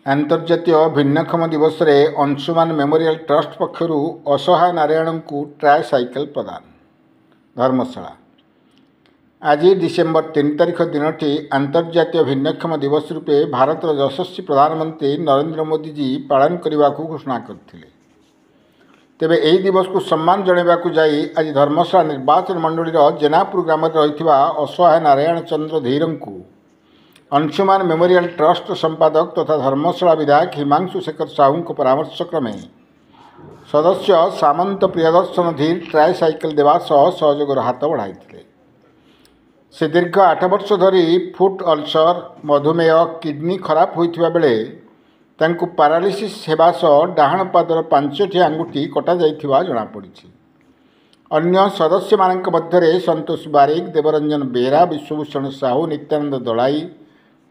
आंतर्जातीय भिन्नक्षम दिवस रे Anshuman memorial trust पक्षरु असहाय नारायण को ट्रायसाइकल प्रदान धर्मशाला। आज डिसेम्बर 3 तारिख दिनटी आंतर्जातीय भिन्नक्षम दिवस रूपे भारत यशस्वी प्रधानमंत्री नरेंद्र मोदी जी पालन करने को घोषणा करते। तेबे यही दिवस को सम्मान जणाइबाकू जाई आज धर्मशाला निर्वाचन मंडलीर जेनापुर ग्राम रही असहाय नारायण चंद्र धीर को अंशुमान मेमोरियल ट्रस्ट संपादक तथा धर्मशाला विधायक हिमांशु शेखर साहू परामर्श क्रमे सदस्य सामंत प्रियदर्शन धीर ट्रायसाइकल देवा सहयोगर हाथ बढ़ाई। से दीर्घ 8 वर्ष धरी फुट अल्सर मधुमेह किडनी खराब होइथिबा बेले तांकु पैरालिसिस हेबा सह डाहाण पादर 5टी आंगुठी कटा जाइथिबा जणा पड़िछि। अन्य सदस्य मानक मध्यरे संतोष बारिक, देवरंजन बेहरा, विश्वभूषण साहू, नित्यानंद दलाई,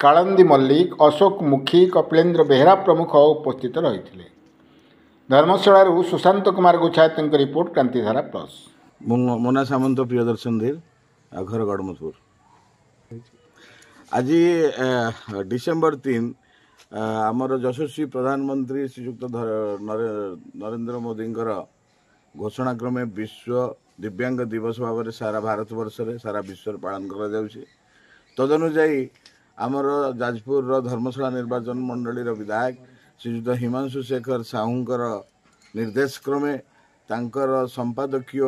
कालंदी मल्लिक, अशोक मुखी, कपिलेन्द्र बेहरा प्रमुख उपस्थित रही। धर्मशाला सुशांत कुमार गोछायत रिपोर्ट क्रांतिधारा प्लस। मोना सामंत प्रियदर्शन धीर घर गड़मथुर। आज डिसेम्बर 3 आमर यशस्वी प्रधानमंत्री श्रीयुक्त नरेंद्र मोदी घोषणा क्रमे विश्व दिव्यांग दिवस भाव में सारा भारत वर्ष रे सारा विश्व पालन कर तदनुजाई आमर जाजपुर धर्मशाला निर्वाचन मंडलीर विधायक श्रीयुक्त हिमांशु शेखर साहूंकर निर्देश क्रमे तांकर संपादकीय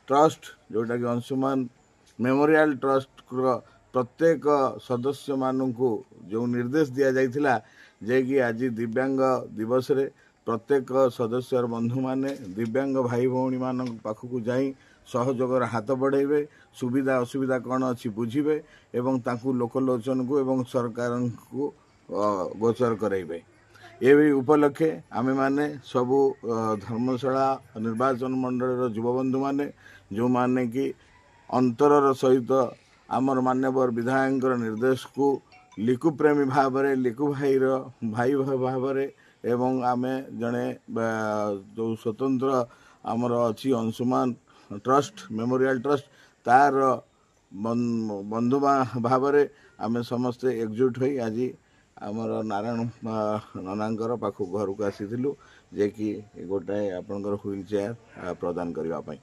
ट्रस्ट जोटा कि अंशुमान मेमोरियल ट्रस्ट प्रत्येक सदस्य मानू जो निर्देश दि जाइथिला जे कि आज दिव्यांग दिवस रे प्रत्येक सदस्य बंधु माने दिव्यांग भाई भौणी मान पाखक जाई सहयोगर हाथ बढ़ाइबे, सुविधा असुविधा कौन अच्छी बुझे एवं ताकू लोकलोचन को एवं सरकार को गोचर कराइबे। ये उपलक्षे आमे माने सबू धर्मशाला निर्वाचन मंडल युवबंधु माने जो माने कि अंतरर सहित आमर मान्यवर विधायक निर्देश को लिकु प्रेमी भाव में लिकु भाई भाव में एवं आमे जड़े जो स्वतंत्र आमर अच्छी अंशुमान ट्रस्ट मेमोरियल ट्रस्ट तार बंधु भाव में आमे समस्ते एकजुट होई आज आमर नारायण नानांकर पाखु घर को आसीलु जे कि गोटाए आपनकर व्हील चेयर प्रदान करने।